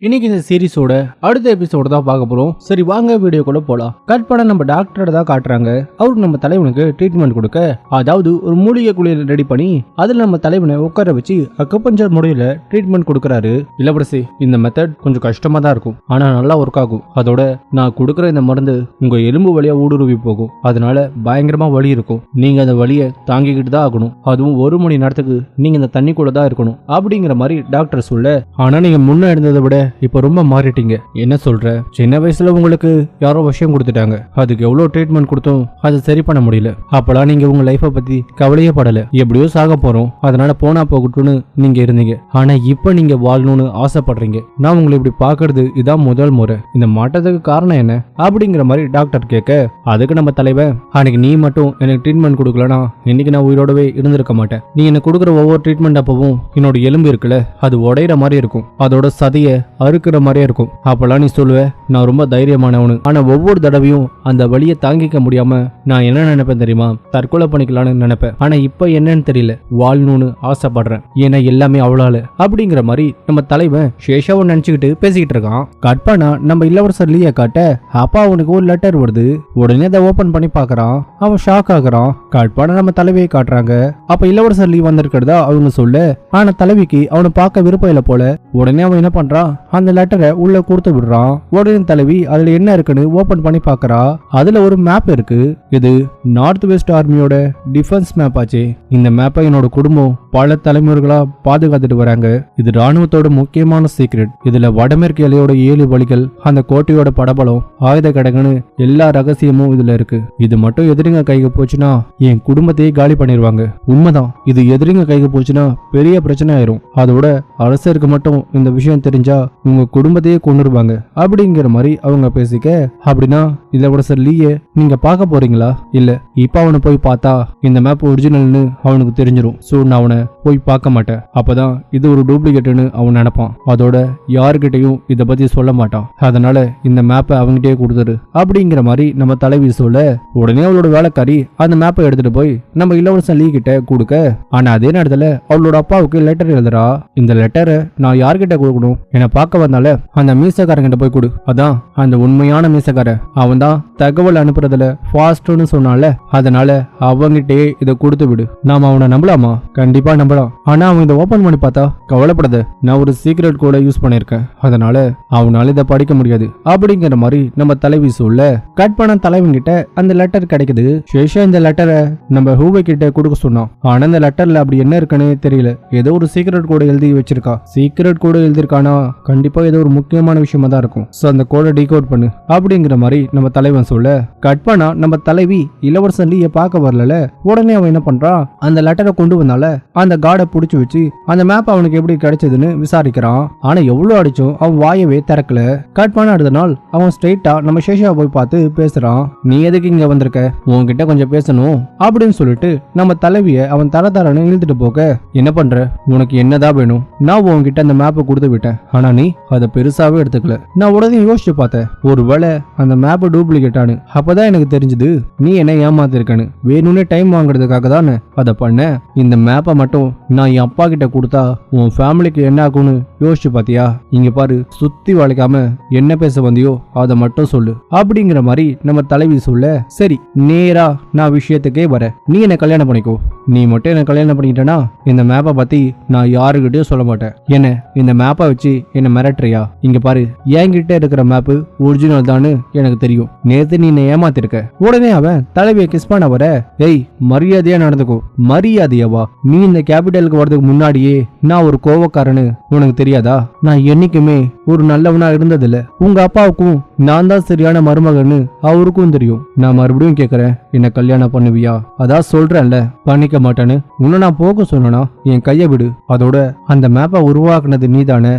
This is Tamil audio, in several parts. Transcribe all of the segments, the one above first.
இன்னைக்கு இந்த சீரிஸோட அடுத்த எபிசோட தான் பார்க்க போறோம். சரி வாங்க வீடியோக்குள்ள போலாம். கட் பண்ண நம்ம டாக்டரை தான் காட்டுறாங்க. அவருக்கு நம்ம தலைவனுக்கு ட்ரீட்மெண்ட் கொடுக்க, அதாவது ஒரு மூலிகை குளியல் ரெடி பண்ணி அதுல நம்ம தலைவனை உட்கார வச்சு அக்குபஞ்சர் முறையில ட்ரீட்மெண்ட் கொடுக்கறாரு. இளவரசி, இந்த மெத்தட் கொஞ்சம் கஷ்டமா தான் இருக்கும், ஆனா நல்லா ஒர்க் ஆகும். அதோட நான் கொடுக்குற இந்த மருந்து உங்க எலும்பு வழியா ஊடுருவி போகும், அதனால பயங்கரமா வலி இருக்கும். நீங்க அந்த வலியை தாங்கிக்கிட்டு தான் ஆகணும். அதுவும் 1 மணி நேரத்துக்கு நீங்க இந்த தண்ணி கூட தான் இருக்கணும் அப்படிங்கிற மாதிரி டாக்டர் சொல்ல, ஆனா நீங்க முன்ன இருந்ததை விட இப்ப ரொம்ப மாறிட்டீங்க. என்ன சொல்ற? சின்ன வயசுல உங்களுக்கு யாரோ விஷயம் கொடுத்துட்டாங்க, அதுக்கு எவ்வளவு ட்ரீட்மெண்ட் கொடுத்தும் அதை சரி பண்ண முடியல. அப்பெல்லாம் நீங்க உங்க லைஃப பத்தி கவலையே படல. எப்படியோ சாக போறோம், அதனால போனா போகட்டும்னு நீங்க இருந்தீங்க. ஆனா இப்ப நீங்க வாழணும்னு ஆசைப்படுறீங்க. நான் உங்களை இப்படி பாக்குறது இதான் முதல் முறை. இந்த மாற்றத்துக்கு காரணம் என்ன அப்படிங்கிற மாதிரி டாக்டர் கேட்க, அதுக்கு நம்ம தலைவன், அன்னைக்கு நீ மட்டும் எனக்கு ட்ரீட்மெண்ட் கொடுக்கலனா இன்னைக்கு நான் உயிரோடவே இருந்திருக்க மாட்டேன். நீ எனக்கு கொடுக்குற ஒவ்வொரு ட்ரீட்மெண்ட் அப்பவும் என்னோட எலும்பு இருக்குல்ல, அது உடையிற மாதிரி இருக்கும், அதோட சதைய அறுக்கிற மாதிரியே இருக்கும். அப்பெல்லாம் நீ சொல்லுவ நான் ரொம்ப தைரியமானவனு. ஆனா ஒவ்வொரு தடவையும் அந்த வலியை தாங்கிக்க முடியாம நான் என்ன நினைப்பேன் தெரியுமா? தற்கொலை பண்ணிக்கலாம்னு நினைப்பேன். ஆனா இப்ப என்னன்னு தெரியல, வாழணும்னு ஆசைப்படுறேன். ஏன்னா எல்லாமே அவளால அப்படிங்கிற மாதிரி நம்ம தலைவன் சேஷாவை நினைச்சுக்கிட்டு பேசிக்கிட்டு இருக்கான். கட் பண்ணா நம்ம இளவரசர் லீய காட்ட, அப்பா அவனுக்கு ஒரு லெட்டர் வருது. உடனே அதை ஓபன் பண்ணி பாக்குறான். அவன் ஷாக் ஆகுறான். கட் பண்ண நம்ம தலைவியை காட்டுறாங்க. அப்ப இளவரசர் லீ வந்திருக்கிறதா அவங்க சொல்ல, ஆனா தலைவிக்கு அவனை பார்க்க விருப்பம் இல்லை போல. உடனே அவன் என்ன பண்றான், அந்த லெட்டரை உள்ள கொடுத்து விடுறான். உடனே தலைவி அதுல என்ன இருக்குன்னு ஓபன் பண்ணி பாக்குறா. அதுல ஒரு மேப் இருக்கு. இது நார்த் வெஸ்ட் ஆர்மியோட டிஃபென்ஸ் மேப் ஆச்சு. இந்த மேப்பை என்னோட குடும்பம் பல தலைமுறைகளா பாதுகாத்துட்டு வராங்க. இது ராணுவத்தோட முக்கியமான சீக்ரெட். இதுல வடமேற்கு எல்லையோட 7 வழிகள், அந்த கோட்டையோட படபலம், ஆயுத கடங்குன்னு எல்லா ரகசியமும் இதுல இருக்கு. இது மட்டும் எதிரிங்க கைக்கு போச்சுன்னா என் குடும்பத்தையே காலி பண்ணிடுவாங்க. உண்மைதான், இது எதிரிங்க கைக்கு போச்சுன்னா பெரிய பிரச்சனை ஆயிரும். அதோட அரசருக்கு மட்டும் இந்த விஷயம் தெரிஞ்சா உங்க குடும்பத்தையே கொண்டுருவாங்க அப்படிங்கிற மாதிரி அவங்க பேசிக்க, அப்படின்னா இளவரசர் லீய நீங்க பார்க்க போறீங்களா? இல்ல, இப்ப அவனை போய் பார்த்தா இந்த மேப் ஒரிஜினல்னு அவனுக்கு தெரிஞ்சிடும். சோ நான் அவனை போய் பார்க்க மாட்டேன். அப்பதான் இது ஒரு டூப்ளிகேட்னு அவன் நினைப்பான். அதோட யாருக்கிட்டையும் இத பத்தி சொல்ல மாட்டான். அதனால இந்த மேப்பை அவங்கிட்டே கொடுத்துரு அப்படிங்கிற மாதிரி நம்ம தலைவி சொல்ல, உடனே அவளோட வேலைக்காரி அந்த மேப்பை எடுத்துட்டு போய் நம்ம இளவரசன் லீ கிட்ட கொடுக்க, ஆனா அதே நேரத்துல அவளோட அப்பாவுக்கு லெட்டர் எழுதுறா. இந்த லெட்டரை நான் யார்கிட்ட கொடுக்கணும்? என்னை பார்க்க வந்தால அந்த மீசக்காரங்கிட்ட போய் கொடு. அதான் அந்த உண்மையான மீசக்காரன். அவன் தான் தகவல் அனுப்புறதுல ஃபாஸ்ட்னு சொன்னால, அதனால அவங்கிட்டே இதை கொடுத்து விடு. நாம அவனை நம்பலாமா? கண்டிப்பா நம்பலாம். ஆனா அவன் இதை ஓபன் பண்ணி பார்த்தா கவலைப்படாத, நான் ஒரு சீக்ரெட் கோட யூஸ் பண்ணிருக்கேன், அதனால அவனால இதை படிக்க முடியாது அப்படிங்கிற மாதிரி நம்ம தலைவி சொல்ல, கட் பண்ண தலைவன் கிட்ட அந்த லெட்டர் கிடைக்குது. சேஷா இந்த லெட்டரை நம்ம ஹூவை கிட்ட கொடுக்க சொன்னான். ஆனா இந்த லெட்டர்ல அப்படி என்ன இருக்குன்னு தெரியல. ஏதோ ஒரு சீக்ரெட் கோட எழுதி வச்சிருக்கா. சீக்ரெட் கோட எழுதிருக்கானா கண்டிப்பா ஏதோ ஒரு முக்கியமான விஷயமா தான் இருக்கும். சோ அந்த கோட டீகோட் பண்ணு அப்படிங்கிற மாதிரி நம்ம தலைவன் சொல்ல, கட் பண்ணா நம்ம தலைவி இளவரசன் லீய பார்க்க வரல. உடனே அவன் என்ன பண்றான், அந்த லெட்டரை கொண்டு வந்தால அந்த கார்டை புடிச்சு வச்சு அந்த மேப் அவனுக்கு எப்படி கிடைச்சதுன்னு விசாரிக்கிறான். ஆனா எவ்வளவு அடிச்சும் அவன் வாயவே திறக்கல. கட் பண்ண அடுத்த நாள் அவன் ஸ்ட்ரெயிட்டா நம்ம சேஷாவை போய் பார்த்து பேசுறான். நீ எதுக்கு இங்க வந்திருக்க? உன்கிட்ட கொஞ்சம் பேசணும் அப்படின்னு சொல்லிட்டு நம்ம தலைவிய அவன் தரன்னு இழுத்துட்டு போக, என்ன பண்ற? உனக்கு என்னதான் வேணும்? நான் உன்கிட்ட அந்த மேப்பை கொடுத்து விட்டேன், ஆனா நீ அதை பெருசாவே எடுத்துக்கல. நான் உடனே யோசிச்சு பார்த்தேன், ஒருவேளை அந்த மேப் டூப்ளிகேட்டானு. அப்பதான் எனக்கு தெரிஞ்சது நீ என்ன ஏமாத்திருக்கன்னு. வேணும்னே டைம் வாங்குறதுக்காக தானே அதை பண்ண. இந்த மேப்பை மட்டும் நான் என் அப்பா கிட்ட கொடுத்தா உன் ஃபேமிலிக்கு என்ன ஆகும்னு யோசிச்சு பாத்தியா? இங்க பாரு, சுத்தி வளைக்காம என்ன பேச வந்தியோ அதை மட்டும் சொல்லு அப்படிங்கிற மாதிரி நம்ம தலைவி சொல்ல, சரி நேரா நான் விஷயத்துக்கே வர. நீ என்ன கல்யாணம் பண்ணிக்கோ. நீ மட்டும் என்ன கல்யாணம் பண்ணிக்கிட்டனா இந்த மேப்பை பத்தி நான் யாருக்கிட்டயும் சொல்ல மாட்டேன். என்ன இந்த மேப்பை வச்சு என்ன மிரட்டுறியா? இங்க பாரு, என்கிட்ட இருக்கிற மேப்பு ஒரிஜினல் தான்னு எனக்கு தெரியும். நேத்து நீ என்ன ஏமாத்திருக்க. உடனே அவன் தலைவியை கிஸ் பண்ண வர, ஏய் மரியாதையா நடந்துக்கோ. மரியாதையாவா? நீ இந்த கேபிட்டலுக்கு வரதுக்கு முன்னாடியே நான் ஒரு கோவக்காரன்னு உனக்கு தெரியாதா? நான் என்னைக்குமே ஒரு நல்லவனா இருந்ததில்ல. உங்க அப்பாவுக்கும் நான் தான் சரியான மருமகன்னு அவருக்கும் தெரியும். நான் மறுபடியும் கேக்குறேன், என்ன கல்யாணம் பண்ணுவியா? அதான் சொல்றேன்ல, பண்ணிக்க மாட்டேன்னு. உன்னை நான் போக சொன்னா என் கைய விடு. அதோட அந்த மேப்பை உருவாக்குனது நீதானே.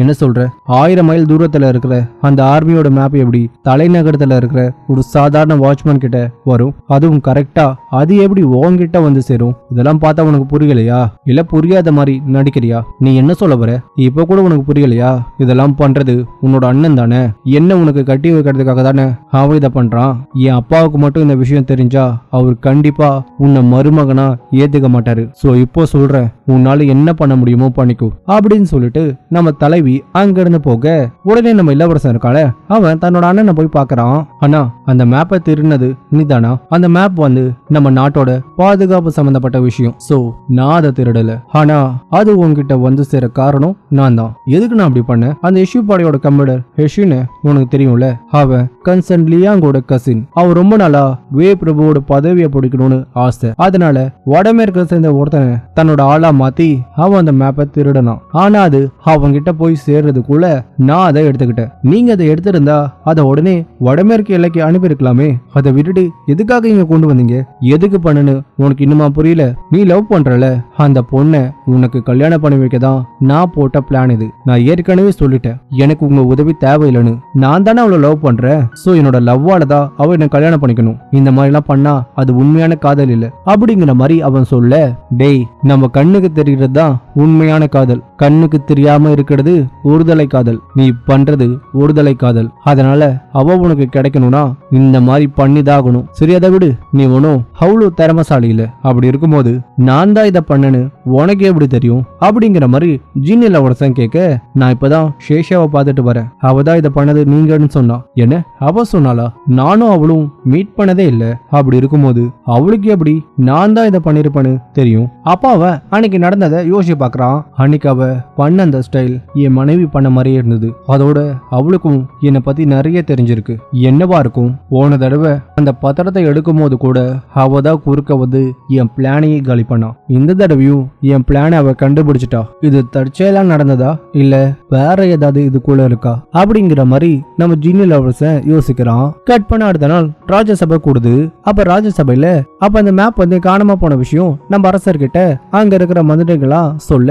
என்ன சொல்ற? 1000 மைல் தூரத்துல இருக்கிற அந்த ஆர்மியோட மேப் எப்படி தலைநகரத்துல இருக்கிற ஒரு சாதாரண வாட்ச்மேன் கிட்ட வரும்? அதுவும் கரெக்டா அது எப்படி உன்கிட்ட வந்து சேரும்? இதெல்லாம் பார்த்தா உனக்கு புரியலையா? இல்ல புரியாத மாதிரி நடிக்கிறியா? நீ என்ன சொல்ல வர? இப்ப கூட உனக்கு புரியலையா? இதெல்லாம் பண்றது உன்னோட அண்ணன் தானே, என்ன உனக்கு கட்டி வைக்கிறதுக்காக தானே அவன் இதை பண்றான். என் அப்பாவுக்கு மட்டும் இந்த விஷயம் தெரிஞ்சா அவர் கண்டிப்பா உன்னை மருமகனா ஏத்துக்க மாட்டாரு. சோ இப்போ சொல்றேன், உன்னால என்ன பண்ண முடியுமோ பண்ணிக்கோ அப்படின்னு சொல்லிட்டு நம்ம தலைவி அங்க இருந்து போக, உடனே நம்ம இளவரசன் இருக்கால அவன் தன்னோட அண்ணனை போய் பாக்குறான். ஆனா அந்த மேப்பை திருடினது நீதானா? அந்த மேப் வந்து நம்ம நாட்டோட பாதுகாப்பு சம்பந்தப்பட்ட விஷயம். சோ நான் அதை திருடல, ஆனா அது உன்கிட்ட வந்து சேர காரணம் நான் தான். எதுக்கு நான் அப்படி பண்ணேன்? அந்த இஷ்யூ பாடியோட கம்ப்யூட்டர் ஹெஷின்னு உனக்கு தெரியும்ல, அவன் கன்சர்ன் லியாங்கோட கசின். அவன் ரொம்ப நாளா வே பிரபுவோட பதவியை பிடிக்கணும்னு ஆசை. அதனால வடமேற்கு சேர்ந்த ஒருத்தனை தன்னோட ஆளா மாத்தி அவன் அந்த மேப்பை திருடனான். ஆனா அது அவங்க கிட்ட போய் சேர்றதுக்குள்ள நான் அதை எடுத்துக்கிட்டேன். நீங்க அதை எடுத்திருந்தா அதை உடனே வடமேற்கு எல்லைக்கு அனுப்பியிருக்கலாமே. அதை விட்டுட்டு எதுக்காக இங்க கொண்டு வந்தீங்க? எதுக்கு பண்ணுன்னு உனக்கு இன்னுமா புரியல? நீ லவ் பண்றல அந்த பொண்ணை உனக்கு கல்யாணம் பண்ணி வைக்கதான் நான் போட்ட பிளான் இது. நான் ஏற்கனவே சொல்லிட்டேன், எனக்கு உங்க உதவி தேவையில்லைன்னு. நான் தானே அவளை லவ் பண்றேன். சோ என்னோட லவ்வால தான் அவ என்ன கல்யாணம் பண்ணிக்கணும். இந்த மாதிரி எல்லாம் பண்ணா அது உண்மையான காதல் இல்ல அப்படிங்கிற மாதிரி அவன் சொல்ல, டேய் நம்ம கண்ணுக்கு தெரிகிறது தான் உண்மையான காதல், கண்ணுக்கு தெரியாம இருக்கிறது ஒருதலை காதல். நீ பண்றது ஒருதலை காதல். அதனால அவ உனக்கு கிடைக்கணும்னா இந்த மாதிரி பண்ணிதாகணும். சரி அதை விடு, நீ ஒன்னும் அவ்வளவு திறமசாலி இல்ல. அப்படி இருக்கும்போது நான் தான் இதை பண்ணனு உனக்கு எப்படி தெரியும் அப்படிங்கிற மாதிரி ஜின் இளவரசன் கேட்க, நான் இப்பதான் ஷேஷாவை பார்த்துட்டு வரேன், அவ தான் இதை பண்ணது நீங்கன்னு சொன்னா. என்ன அவ சொன்னாலா? நானும் அவளும் மீட் பண்ணதே இல்ல. அப்படி இருக்கும்போது அவளுக்கு எப்படி நான் தான் இதை பண்ணிருப்பேன்னு தெரியும்? அப்பா அவன் அன்னைக்கு நடந்ததை யோசிச்சு பாக்குறான். அன்னைக்கு அவ பண்ண அந்த ஸ்டைல் என் மனைவி பண்ண மாதிரியே இருந்தது. அதோட அவளுக்கும் என்னை பத்தி நிறைய தெரிஞ்சிருக்கு. என்னவா இருக்கும்? போன தடவை அந்த பத்திரத்தை எடுக்கும் போது கூட அவ தான் குறுக்க வந்து என் பிளானையே காலி பண்ணான். இந்த தடவையும் என் பிளானை அவ கண்டுபிடிச்சிட்டா. இது தற்செயலா நடந்ததா இல்ல வேற ஏதாவது இதுக்குள்ள இருக்கா அப்படிங்கிற மாதிரி நம்ம ஜின் இளவரசன் யோசிக்கிறான். கட் பண்ண அடுத்த நாள் ராஜ்யசபை கூடுது. அப்ப ராஜ்யசபையில அப்ப அந்த மேப் வந்து காணாம போன விஷயம் நம்ம அரசர்கிட்ட அங்க இருக்கிற மந்திரிகளா சொல்ல,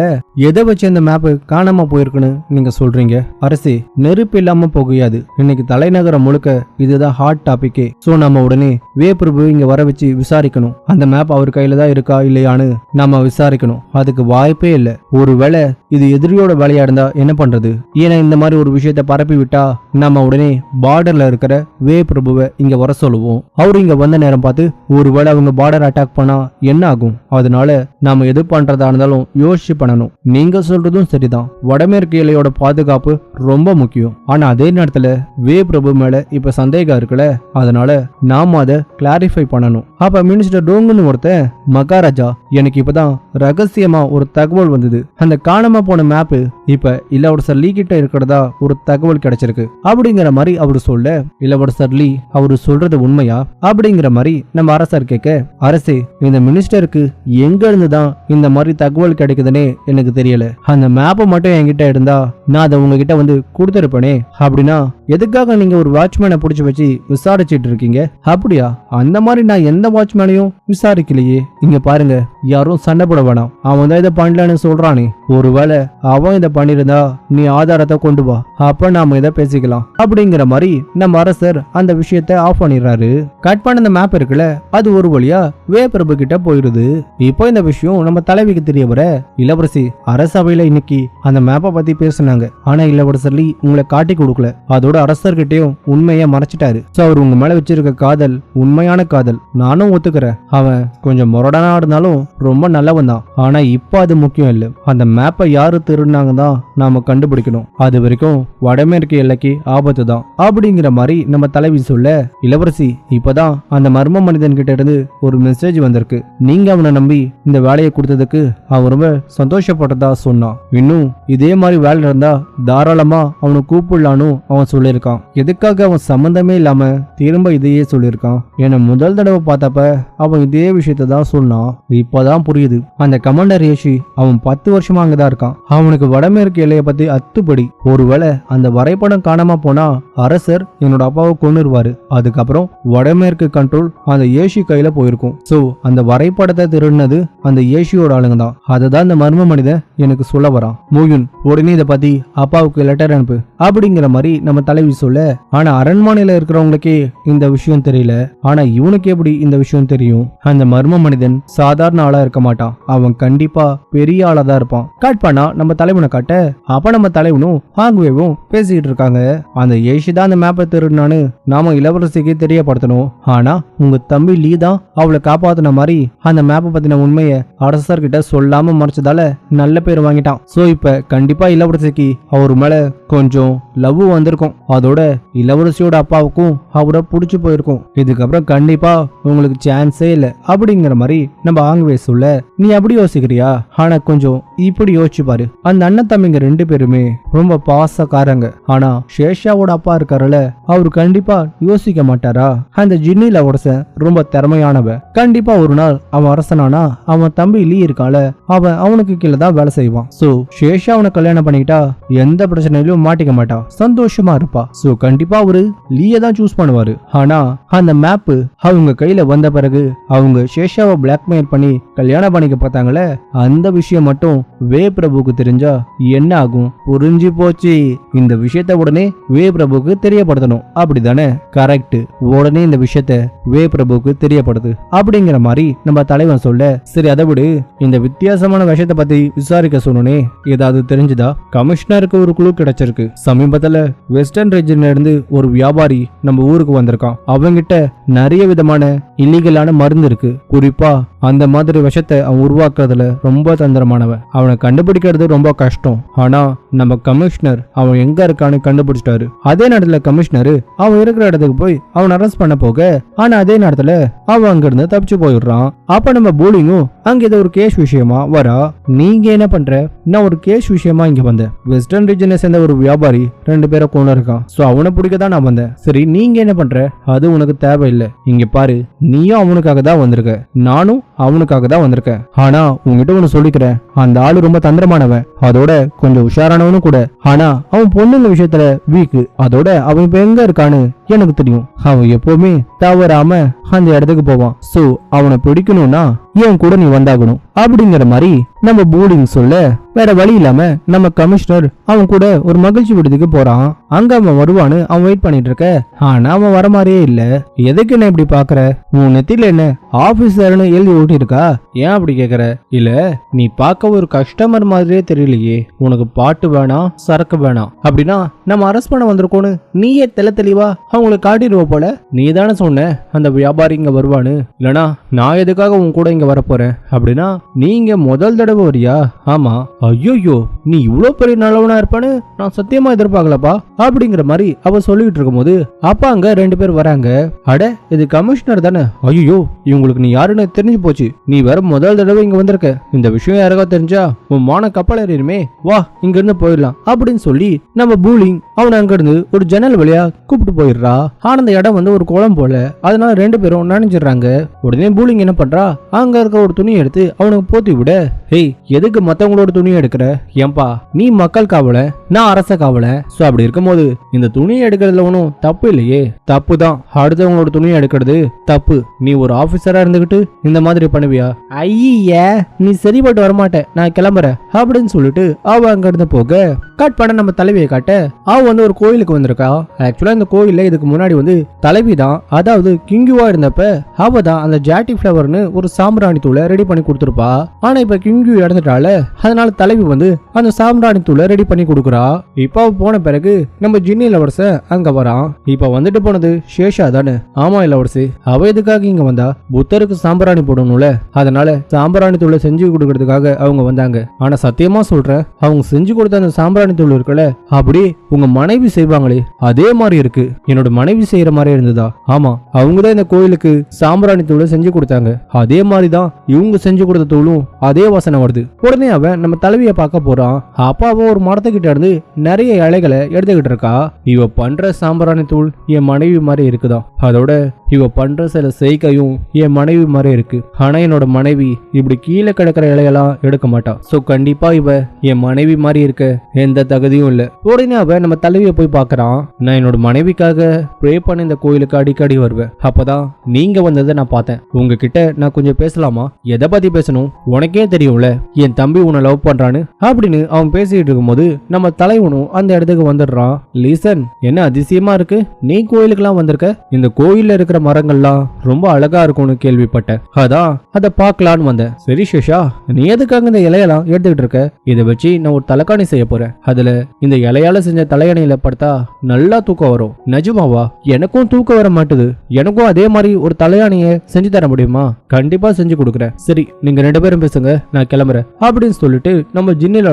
எதை வச்சு அந்த மேப் காணாம போயிருக்குன்னு நீங்க சொல்றீங்க? அரசே, நெருப்பு இல்லாம போகையாது. இன்னைக்கு தலைநகரம் முழுக்க இதுதான் ஹாட் டாபிக்கே. சோ நம்ம உடனே வேப்பிரபு இங்க வர வச்சு விசாரிக்கணும். அந்த மேப் அவர் கையில தான் இருக்கா இல்லையான்னு நம்ம விசாரிக்கணும். அதுக்கு வாய்ப்பே இல்லை. ஒருவேளை இது எதிரியோட வேலையா இருந்தா என்ன பண்றது? ஏன்னா இந்த மாதிரி ஒரு விஷயத்த பரப்பி விட்டா நம்ம உடனே பார்டர்ல இருக்கிற வேப்பிரபுவை இங்க வர சொல்லுவோம். அவரு இங்க வந்த நேரம் பார்த்து ஒருவேளை அவங்க பார்டர் அட்டாக் பண்ணா என்ன ஆகும்? அதனால நாம எது பண்றதா இருந்தாலும் யோசிச்சு பண்ணணும். நீங்க சொல்றதும் சரிதான். வடமேற்கு எல்லையோட பாதுகாப்பு ரொம்ப முக்கியம். ஆனா அதே நேரத்துல வேப்பிரபு மேல இப்ப சந்தேகம் இருக்குல்ல, அதனால நாம அதை கிளாரிஃபை பண்ணணும். அப்ப மினிஸ்டர் டோங்குன்னு ஒருத்தன், மகாராஜா எனக்கு இப்பதான் ரகசியமா ஒரு தகவல் வந்தது. அந்த காணாம போன மேப் இப்ப இளவரசர் லீ கிட்ட இருக்கிறதா ஒரு தகவல் கிடைச்சிருக்கு அப்படிங்கிற மாதிரி அவரு சொல்ல, இளவரசர் லீ அவரு சொல்றது உண்மையா அப்படிங்கிற மாதிரி நம்ம அரசர் கேட்க, அரசே இந்த மினிஸ்டருக்கு எங்க இருந்துதான் இந்த மாதிரி தகவல் கிடைக்குதுன்னே எனக்கு தெரியல. அந்த மேப்பை மட்டும் என்கிட்ட இருந்தா நான் அதை உங்ககிட்ட வந்து கொடுத்துருப்பேனே. அப்படின்னா எதுக்காக நீங்க ஒரு வாட்ச்மேனை பிடிச்சி வச்சு விசாரிச்சுட்டு இருக்கீங்க? அப்படியா? அந்த மாதிரி நான் எந்த வாட்ச்மேனையும் விசாரிக்கலையே. இங்க பாருங்க, யாரும் சண்டை போட வேணாம். அவன் தான் இதை பண்ணலன்னு சொல்றானே. ஒருவேளை அவன் இதை பண்ணிருந்தா நீ ஆதாரத்தை கொண்டு வா, அப்ப நாம இதை பேசிக்கலாம் அப்படிங்கிற மாதிரி நம்ம அரசர் அந்த விஷயத்தை ஆஃப் பண்ணிடுறாரு. கட் பண்ண அந்த மேப் இருக்குல்ல, அது ஒரு வழியா வேப்பிரபு கிட்ட போயிருது. இப்போ இந்த விஷயம் நம்ம தலைவிக்கு தெரிய வர, இளவரசி அரசவையில இன்னைக்கு அந்த மேப்பை பத்தி பேசினாங்க. ஆனா இளவரசர் லீ உங்களை காட்டி கொடுக்கல. அதோட அரசர்கிட்டயும் உண்மையை மறைச்சிட்டாரு. சோ அவர் உங்க மேல வச்சிருக்க காதல் உண்மையான காதல். நானும் ஒத்துக்கிறேன், அவன் கொஞ்சம் முரடனா இருந்தாலும் ரொம்ப நல்லவன் தான். ஆனா இப்ப அது முக்கியம் இல்ல. அந்த மேப்பை யாரு திருடினாங்க தான் நாம கண்டுபிடிக்கணும். அது வரைக்கும் வடமேற்கு எல்லைக்கு ஆபத்து தான் அப்படிங்கிற மாதிரி நம்ம தலைவி சொல்ல, இளவரசி இப்பதான் அந்த மர்ம மனிதன் கிட்ட இருந்து ஒரு மெசேஜ் வந்திருக்கு. நீங்க அவனை நம்பி இந்த வேலையை கொடுத்ததுக்கு அவன் ரொம்ப சந்தோஷப்பட்டதா சொன்னான். இன்னும் இதே மாதிரி வேலை இருந்தா தாராளமா அவனை கூப்பிடலான்னு அவன் சொல்லியிருக்கான். எதுக்காக அவன் சம்பந்தமே இல்லாம திரும்ப இதையே சொல்லியிருக்கான்? ஏன்னா முதல் தடவை பார்த்தப்ப அவன் இதே விஷயத்த தான் சொன்னான். இப்பதான் புரியுது. அந்த கமாண்டர் ஏஷி அவன் 10 வருஷமா அங்கதான் இருக்கான். அவனுக்கு வடமேற்கு எல்லையை பத்தி அத்துப்படி. ஒருவேளை அந்த வரைபடம் காணாம போனா அரசர் என்னோட அப்பாவை கொன்னுருவாரு. அதுக்கப்புறம் வடமேற்கு கண்ட்ரோல் அந்த ஏஷி கையில போயிருக்கும். சோ அந்த வரைபடத்தை திருடினது அந்த ஏஷியோட ஆளுங்க தான். அததான் இந்த மர்ம மனிதன் எனக்கு சொல்ல வரான். மோயுன் உடனே இதை பத்தி அப்பாவுக்கு லெட்டர் அனுப்பு அப்படிங்கிற மாதிரி நம்ம தலைவி சொல்ல, ஆனா அரண்மனையில இருக்கிறவங்களுக்கே இந்த விஷயம் தெரியல. ஆனா இவனுக்கு எப்படி இந்த விஷயம் தெரியும்? அந்த மர்ம மனிதன் சாதாரண ஆளா இருக்க மாட்டான். அவன் கண்டிப்பா பெரிய ஆளா தான் இருப்பான். காட் பண்ணா நம்ம தலைவனை காட்ட, அப்ப நம்ம தலைவனும் ஹாங்குவேவும் பேசிக்கிட்டு இருக்காங்க. அந்த ஏஷி தான் அந்த மேப்பை திருடுனான்னு நாம இளவரசிக்கு தெரியப்படுத்தணும். ஆனா உங்க தம்பி லீ தான் அவளை காப்பாத்தின மாதிரி அந்த மேப்பை பத்தின உண்மையை அரசர்கிட்ட சொல்லாம மறைச்சதால நல்ல பேர் வாங்கிட்டான். சோ இப்ப கண்டிப்பா இளவரசிக்கு அவர் மேல கொஞ்சம் லவ் வந்திருக்கும். அதோட இளவரசியோட அப்பாவுக்கும் அவரை புடிச்சு போயிருக்கும். இதுக்கப்புறம் கண்டிப்பா உங்களுக்கு சான்ஸே இல்ல அப்படிங்கிற மாதிரி நம்ம ஆங்குவே சொல்ல, நீ அப்படி யோசிக்கிறியா? ஆனா கொஞ்சம் இப்படி யோசிச்சு பாரு. அந்த அண்ணன் தம்பிங்க 2 பேருமே ரொம்ப பாசக்காரங்க. ஆனா ஷேஷாவோட அப்பா இருக்காருல, அவரு கண்டிப்பா யோசிக்க மாட்டாரா? அந்த ஜின்னில அரசன் ரொம்ப திறமையானவ. கண்டிப்பா ஒரு நாள் அவன் அரசனானா அவன் தம்பி லீ இருக்கால, அவன் அவனுக்கு கீழே தான் வேலை செய்வான். சோ ஷேஷா அவனை கல்யாணம் பண்ணிக்கிட்டா எந்த பிரச்சனையிலும் மாட்டிக்க மாட்டா, சந்தோஷமா இருப்பா. சோ கண்டிப்பா அவரு லீய தான் சூஸ் பண்ணுவாரு. ஆனா அந்த மேப் அவங்க கையில வந்த பிறகு அவங்க ஷேஷாவை பிளாக்மெயில் பண்ணி கல்யாணம் பண்ணிக்க பார்த்தாங்களே, அந்த விஷயம் மட்டும் வே பிரபுக்கு தெரிஞ்சா என்ன ஆகும்? புரிஞ்சு போச்சு. இந்த விஷயத்த உடனே வே பிரபுக்கு தெரியப்படுத்தணும், அப்படிதானே? கரெக்ட். உடனே இந்த விஷயத்த வே பிரபுக்கு தெரியப்படுது அப்படிங்கிற மாதிரி நம்ம தலைவன் சொல்ல, சரி அதை விடு, இந்த வித்தியாசமான விஷயத்தை பத்தி விசாரிக்க சொன்னே ஏதாவது தெரிஞ்சுதா? கமிஷனருக்கு ஒரு குழு கிடைச்சிருக்கு. சமீபத்துல வெஸ்டர்ன் ரீஜன்ல இருந்து ஒரு வியாபாரி நம்ம ஊருக்கு வந்திருக்கான். அவங்கிட்ட நிறைய விதமான இல்லீகலான மருந்து இருக்கு. குறிப்பா அந்த மாதிரி விஷத்தை அவன் உருவாக்குறதுல ரொம்ப தந்திரமானவன். அவனை கண்டுபிடிக்கிறது ரொம்ப கஷ்டம். ஆனா நம்ம கமிஷனர் அவன் எங்க இருக்கான்னு கண்டுபிடிச்சிட்டாரு. அதே நேரத்துல கமிஷனர் அவன் இருக்கிற இடத்துக்கு போய் அவன் அரெஸ்ட் பண்ண போக, ஆனா அதே நேரத்துல அவன் அங்க இருந்து தப்பிச்சு போயிடுறான். அப்ப நம்ம போலிங்கும் அங்க ஏதோ ஒரு கேஸ் விஷயமா வரா. நீங்க என்ன பண்ற? நான் ஒரு கேஸ் விஷயமா இங்க வந்தேன். வெஸ்டர்ன் ரீஜனை சேர்ந்த ஒரு வியாபாரி 2 பேரை கொண்டு இருக்கான். சோ அவனை பிடிக்கதான் நான் வந்தேன். சரி நீங்க என்ன பண்ற? அது உனக்கு தேவையில்லை. இங்க பாரு, நீயும் அவனுக்காக தான் வந்திருக்க, நானும் அவனுக்காக தான் வந்திருக்கேன். ஆனா உங்ககிட்ட ஒண்ணு சொல்லிக்கிறேன், அந்த ஆளு ரொம்ப தந்திரமானவன், அதோட கொஞ்சம் உஷாரானவனும் கூட. ஆனா அவன் பொண்ணுங்க விஷயத்துல வீக்கு. அதோட அவன் இப்ப எங்க இருக்கான்னு எனக்கு தெரியும். அவன் எப்பவுமே தவறாம அந்த இடத்துக்கு போவான். சோ அவனை பிடிக்கணும்னா ஏன் கூட நீ வந்தாகணும் அப்படிங்கிற மாதிரி நம்ம போலிங் சொல்ல, வேற வழி இல்லாம நம்ம கமிஷனர் அவன் கூட ஒரு மகிழ்ச்சி விடுதிக்கு போறான். அங்க அவன் வருவான்னு அவன் வெயிட் பண்ணிட்டு இருக்க. ஆனா அவன் வர மாதிரியே இல்ல. எதுக்கு என்ன இப்படி பாக்குற? உன் நெத்தில என்ன ஆபீசர்னு எழுதி ஓட்டி இருக்கா? ஏன் அப்படி கேக்குற? இல்ல, நீ பார்க்க ஒரு கஸ்டமர் மாதிரியே தெரியலையே. உனக்கு பாட்டு வேணாம், சரக்கு வேணாம் அப்படின்னா நம்ம அரெஸ்ட் பண்ண வந்திருக்கோன்னு நீயே தெளிவா அவங்களுக்கு காட்டிடுவ போல. நீ தானே சொன்ன அந்த வியாபாரி இங்க வருவான்னு. இல்லனா நான் எதுக்காக உன் கூட இங்க வரப்போறேன்? அப்படின்னா நீங்க முதல் தடவை வரியா? ஆமா. ஐயோ, நீ இவ்வளவு பெரிய நல்லவனா இருப்பான்னு நான் சத்தியமா எதிர்பார்க்கலப்பா அப்படிங்கிற மாதிரி அவ சொல்லிட்டு இருக்கும் போது அப்பா அங்க 2 பேர் வராங்க. அட இது கமிஷனர் தானே. ஐயோ, இவங்களுக்கு நீ யாருன்னு தெரிஞ்சு போச்சு. நீ வேற முதல் தடவை இங்க வந்திருக்க. இந்த விஷயம் யாருக்கா தெரிஞ்சா உன் மான கப்பல் ஏறிடுமே. வா இங்க இருந்து போயிடலாம் அப்படின்னு சொல்லி நம்ம பூலிங் அவனை அங்க இருந்து ஒரு ஜன்னல் வழியா கூப்பிட்டு போயிடுறா. ஆனா அந்த இடம் வந்து ஒரு குளம் போல, அதனால 2 பேரும் நனைஞ்சிடறாங்க. உடனே பூலிங் என்ன பண்றா, அங்க இருக்க ஒரு துணி எடுத்து அவனுக்கு போத்தி விட, ஹேய் எதுக்கு மத்தவங்களோட துணியை எடுக்கிற? ஏன்பா நீ மக்கள் காவல, நான் அரச காவல. சோ அப்படி இருக்கும்போது இந்த துணியை எடுக்கிறதுல ஒன்றும் தப்பு இல்லையே. தப்பு தான், அடுத்தவங்களோட துணியை எடுக்கிறது தப்பு. நீ ஒரு ஆபீசரா இருந்துகிட்டு இந்த மாதிரி பண்ணுவியா? ஐய நீ சரிபட்டு வரமாட்ட, நான் கிளம்புறேன் அப்படின்னு சொல்லிட்டு அவ அங்க இருந்து போக, கட் பண்ண நம்ம தலைவியை காட்ட, அவ வந்து ஒரு கோயிலுக்கு வந்திருக்கா. ஆக்சுவலா இந்த கோயில்ல இதுக்கு முன்னாடி வந்து தலைவி தான், அதாவது கிங்குவா இருந்தப்ப அவ தான் அந்த ஜாட்டி ஃபிளவர்னு ஒரு சாம்பிராணி தூளை ரெடி பண்ணி கொடுத்துருப்பா. ஆனா இப்ப கிங்கு இறந்துட்டால, அதனால தலைவி வந்து அந்த சாம்பிராணி தூளை ரெடி பண்ணி கொடுக்குறா. இப்ப போன பிறகு நம்ம ஜின்னி இளவரசன் அங்க வரான். இப்ப வந்துட்டு போனது ஷேஷா தானே? ஆமா இளவரசி. அவ எதுக்காக இங்க வந்தா? புத்தருக்கு சாம்பிராணி போடணும்ல, அதனால சாம்பிராணி தூளை செஞ்சு கொடுக்கறதுக்காக அவங்க வந்தாங்க. ஆனா சத்தியமா சொல்றேன், அவங்க செஞ்சு கொடுத்த அந்த சாம்பிராணி தூள் இருக்குல்ல, அப்படி உங்க மனைவி செய்வாங்களே அதே மாதிரி இருக்கு. என்னோட மனைவி செய்யற மாதிரி இருந்ததா? ஆமா, அவங்கதான் இந்த கோயிலுக்கு சாம்பிராணி தூளை செஞ்சு கொடுத்தாங்க. அதே மாதிரிதான் இவங்க செஞ்சு கொடுத்த தூளும் அதே வாசனை வருது. உடனே அவன் நம்ம தலைவியை பார்க்க போறான். அப்ப அவன் ஒரு மரத்துக்கிட்ட இருந்து நிறைய இலைகளை எடுத்துக்கிட்டு இருக்கா. இவ பண்ற சாம்பிராணி தூள் என் மனைவி மாதிரி இருக்குதான். அதோட இவ பண்ற சில செய்கையும் என் மனைவி மாதிரி இருக்கு. ஆனா என்னோட மனைவி இப்படி கீழே கிடக்கிற இலையெல்லாம் எடுக்க மாட்டா. சோ கண்டிப்பா இவ என் மனைவி மாதிரி இருக்க எந்த தகுதியும் இல்ல. உடனே அவ நம்ம தலைவியை போய் பாக்குறான். நான் என்னோட மனைவிக்காக ப்ரே பண்ண இந்த கோயிலுக்கு அடிக்கடி வருவேன். அப்பதான் நீங்க வந்ததை நான் பார்த்தேன். உங்ககிட்ட நான் கொஞ்சம் பேசலாமா? எதை பத்தி பேசணும்? உனக்கே தெரியும்ல என் தம்பி உன்னை லவ் பண்றான்னு அப்படின்னு அவன் பேசிட்டு இருக்கும்போது நம்ம தலைவனும் அந்த இடத்துக்கு வந்துடுறான். லீசன், என்ன அதிசயமா இருக்கு, நீ கோயிலுக்கெல்லாம் வந்திருக்க? இந்த கோயில்ல இருக்கிற மரங்கள்லாம் ரொம்ப அழகா இருக்கும்னு கேள்விப்பட்டேன். அதான் அதை பார்க்கலான்னு வந்தேன். சரி சேஷா, நீ எதுக்காக இந்த இலையெல்லாம் எடுத்துக்கிட்டு இருக்க? இதை வச்சு நான் ஒரு தலைக்காணி செய்ய போறேன். அதுல இந்த இலையால செஞ்ச தலையணையில படுத்தா நல்லா தூக்கம் வரும். நிஜமாவா? எனக்கும் தூக்கம் வர மாட்டுது. எனக்கும் அதே மாதிரி ஒரு தலையாணிய செஞ்சு தர முடியுமா? கண்டிப்பா செஞ்சு கொடுக்குறேன். சரி, நீங்க 2 பேரும் பேசுங்க, நான் கிளம்புறேன் அப்படின்னு சொல்லிட்டு நம்ம ஜின்னில்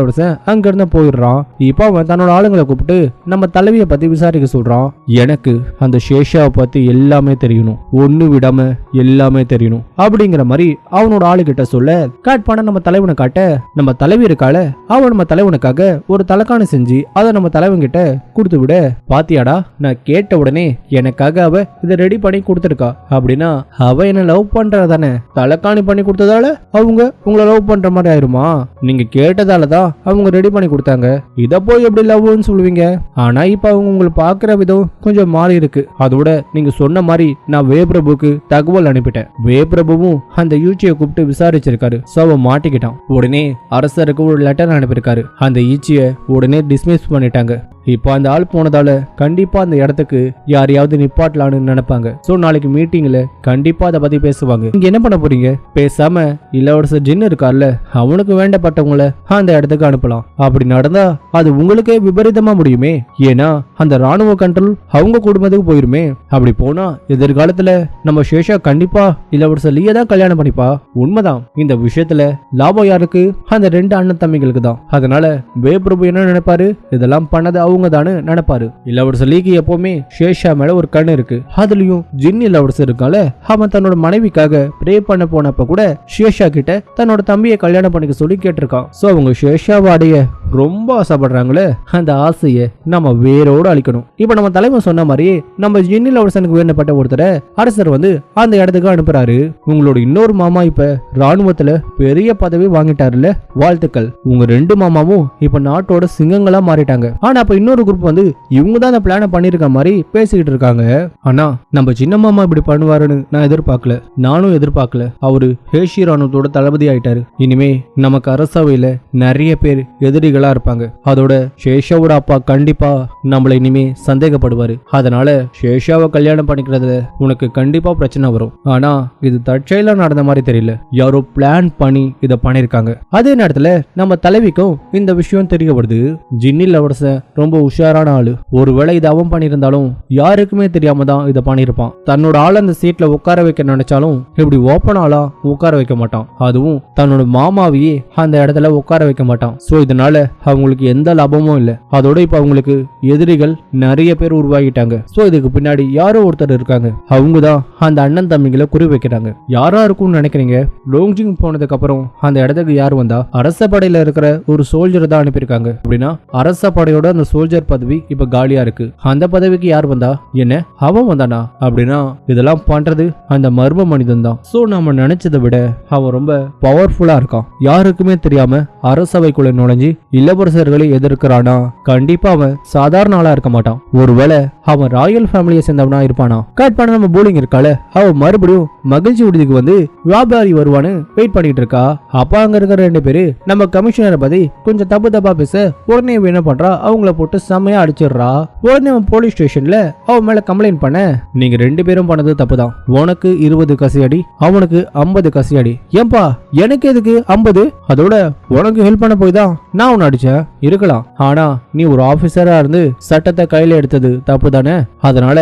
அங்க இருந்து போயிடுறான். இப்போ அவன் தன்னோட ஆளுங்களை கூப்பிட்டு நம்ம தலைவியை பத்தி விசாரிக்க சொல்றான். எனக்கு அந்த சேஷாவை பத்தி எல்லாமே தெரியணும், ஒண்ணு விடாம எல்லாமே தெரியணும் அப்படிங்கிற மாதிரி அவனோட ஆளுகிட்ட சொல்ல காட் பண்ண நம்ம தலைவனை காட்ட நம்ம தலைவி இருக்கால, அவன் நம்ம தலைவனுக்காக ஒரு தலைக்காணி செஞ்சு அதை நம்ம தலைவன் கிட்ட கொடுத்து விட, பாத்தியாடா நான் கேட்ட உடனே எனக்காக அவ இதை ரெடி பண்ணி கொடுத்துருக்கா அப்படின்னா அவ என்ன லவ் பண்றதானே? தலைக்காணி பண்ணி கொடுத்ததால அவங்க உங்களை லவ் பண்ற மாதிரி ஆயிருமா? நீங்க கேட்டதாலதான் அவங்க ரெடி பண்ணி கொடுத்தாங்க. இத போய் எப்படி லவ்னு சொல்லுவீங்க? ஆனா இப்ப அவங்க உங்களை பாக்குற விதம் கொஞ்சம் மாறி இருக்கு. அதோட நீங்க சொன்ன மாதிரி நான் வேபிரபுக்கு தகவல் அனுப்பிட்டேன். வேபிரபுவும் அந்த ஈச்சியை கூப்பிட்டு விசாரிச்சிருக்காரு. சோ அவன் மாட்டிக்கிட்டான். உடனே அரசருக்கு ஒரு லெட்டர் அனுப்பியிருக்காரு. அந்த ஈச்சிய உடனே டிஸ்மிஸ் பண்ணிட்டாங்க. இப்போ அந்த ஆள் போனதால கண்டிப்பா அந்த இடத்துக்கு யாரையாவது நிப்பாட்டலான்னு நினைப்பாங்க. சோ நாளைக்கு மீட்டிங்ல கண்டிப்பா அதை பத்தி பேசுவாங்க. நீங்க என்ன பண்ண போறீங்க? பேசாம இளவரசர் ஜின் இருக்கார்ல, அவனுக்கு வேண்டப்பட்டவங்கள அந்த இடத்துக்கு அனுப்பலாம். அப்படி நடந்தா அது உங்களுக்கே விபரீதமா முடியுமே. ஏன்னா அந்த ராணுவ கண்ட்ரோல் அவங்க குடும்பத்துக்கு போயிருமே. அப்படி போனா எதிர்காலத்துல நம்ம சேஷா கண்டிப்பா இளவரசர் லீய தான் கல்யாணம் பண்ணிப்பா. உண்மைதான். இந்த விஷயத்துல லாபம் யாருக்கு? அந்த 2 அண்ணன் தம்பிகளுக்கு தான். அதனால வேபிரபு என்ன நினைப்பாரு? இதெல்லாம் பண்ணது அவங்க தானு நினைப்பாரு. இளவரசர் லீக்கு எப்பவுமே சேஷா மேல ஒரு கண் இருக்கு. அதுலயும் ஜின் இளவரசர் இருக்கால, அவன் தன்னோட மனைவிக்காக ப்ரே பண்ண போனப்ப கூட சேஷா கிட்ட தன்னோட தம்பியை கல்யாணம் பண்ணிக்க சொல்லி கேட்டிருக்கான். சோ அவங்க சேஷாவை அடைய ரொம்ப ஆசைப்படுறாங்களே, அந்த ஆசையை நம்ம வேரோடு அழிக்கணும். இப்ப நம்ம தலைவன் சொன்ன மாதிரி நம்ம ஜின் இளவரசனுக்கு வேண்டப்பட்ட ஒருத்தரை அரசர் வந்து அந்த இடத்துக்கு அனுப்புறாரு. உங்களோட இன்னொரு மாமா இப்ப ராணுவத்துல பெரிய பதவி வாங்கிட்டாருல, வாழ்த்துக்கள். உங்க 2 மாமாவும் இப்ப நாட்டோட சிங்கங்களா மாறிட்டாங்க. ஆனா அப்ப இன்னொரு குரூப் வந்து இவங்க தான் அந்த பிளான பண்ணிருக்க மாதிரி பேசிக்கிட்டு இருக்காங்க. ஆனா நம்ம சின்ன மாமா இப்படி பண்ணுவாருன்னு நான் எதிர்பார்க்கல. நானும் எதிர்பார்க்கல. அவரு ஹேஷி ராணுவத்தோட தளபதி ஆயிட்டாரு. இனிமே நமக்கு அரசவையில நிறைய பேர் எதிரிகளா இருப்பாங்க. அதோட சேஷாவோட அப்பா கண்டிப்பா நம்மள இனிமே சந்தேகப்படுவாரு. அதனால சேஷாவை கல்யாணம் பண்ணிக்கிறதுல உனக்கு கண்டிப்பா பிரச்சனை வரும். ஆனா இது தற்செயலா நடந்த மாதிரி தெரியல, யாரோ பிளான் பண்ணி இத பண்ணிருக்காங்க. அதே நேரத்துல நம்ம தலைவிக்கும் இந்த விஷயம் தெரிய வருது. ஜின்னில் இளவரசன் ரொம்ப உஷாரான ஆளு. ஒருவேளை இதை அவன் பண்ணியிருந்தாலும் யாருக்குமே தெரியாம தான் இதை பண்ணிருப்பான். தன்னோட ஆள் அந்த சீட்ல உட்கார வைக்க நினைச்சாலும் இப்படி ஓப்பன் ஆளா உட்கார வைக்க மாட்டான். அதுவும் தன்னோட மாமாவையே அந்த இடத்துல உட்கார வைக்க மாட்டான். சோ இதனால அவங்களுக்கு எந்த லாபமும் இல்ல. அதோட இப்ப அவங்களுக்கு எதிரிகள் நிறைய பேர் உருவாகிட்டாங்க. சோ இதுக்கு பின்னாடி யாரோ ஒருத்தர் இருக்காங்க. அவங்க தான் அந்த அண்ணன் தம்பிகளை குறி வைக்கிறாங்க. யாரா இருக்கும்னு நினைக்கிறீங்க? லோங்ஜிங் போனதுக்கு அப்புறம் அந்த இடத்துக்கு யார் வந்தா? அரச படையில இருக்கிற ஒரு சோல்ஜர் தான் அனுப்பியிருக்காங்க. அப்படின்னா அரச படையோட அந்த சோல்ஜர் பதவி இப்ப காலியா இருக்கு. அந்த பதவிக்கு யார் வந்தா? என்ன அவன் வந்தானா? அப்படின்னா இதெல்லாம் பண்றது அந்த மர்ம மனிதன் தான். சோ நம்ம நினைச்சதை விட அவன் ரொம்ப பவர்ஃபுல்லா இருக்கான். யாருக்குமே தெரியாம அரசவைக்குள்ள நுழைஞ்சு இளவரசர்களை எதிர்க்கிறானா? கண்டிப்பா அவன் சாதாரண ஆளா இருக்க மாட்டான். ஒருவேளை அவன் ராயல் ஃபேமிலியை சேர்ந்தவனா இருப்பானா? கட் பண்ண நம்ம போலிங் இருக்கால, அவன் மறுபடியும் மகிழ்ச்சி விடுதிக்கு வந்து வியாபாரி வருவான்னு வெயிட் பண்ணிட்டு இருக்கா. அப்ப அங்க இருக்கிற 2 பேரு நம்ம கமிஷனரை பத்தி கொஞ்சம் தப்பா பேச உடனே என்ன பண்றா, அவங்கள போட்டு செமையா அடிச்சிடுறா. உடனே அவன் போலீஸ் ஸ்டேஷன்ல அவன் மேல கம்ப்ளைண்ட் பண்ண, நீங்க 2 பேரும் பண்ணது தப்புதான். உனக்கு 20 கசியடி, அவனுக்கு 50 கசியடி. ஏன்பா எனக்கு எதுக்கு 50? அதோட உனக்கு ஹெல்ப் பண்ண போய் தான் நான் உன்னை அடிச்சேன். இருக்கலாம், ஆனா நீ ஒரு ஆபீசரா இருந்து சட்டத்தை கையில எடுத்தது தப்பு தானே. அதனால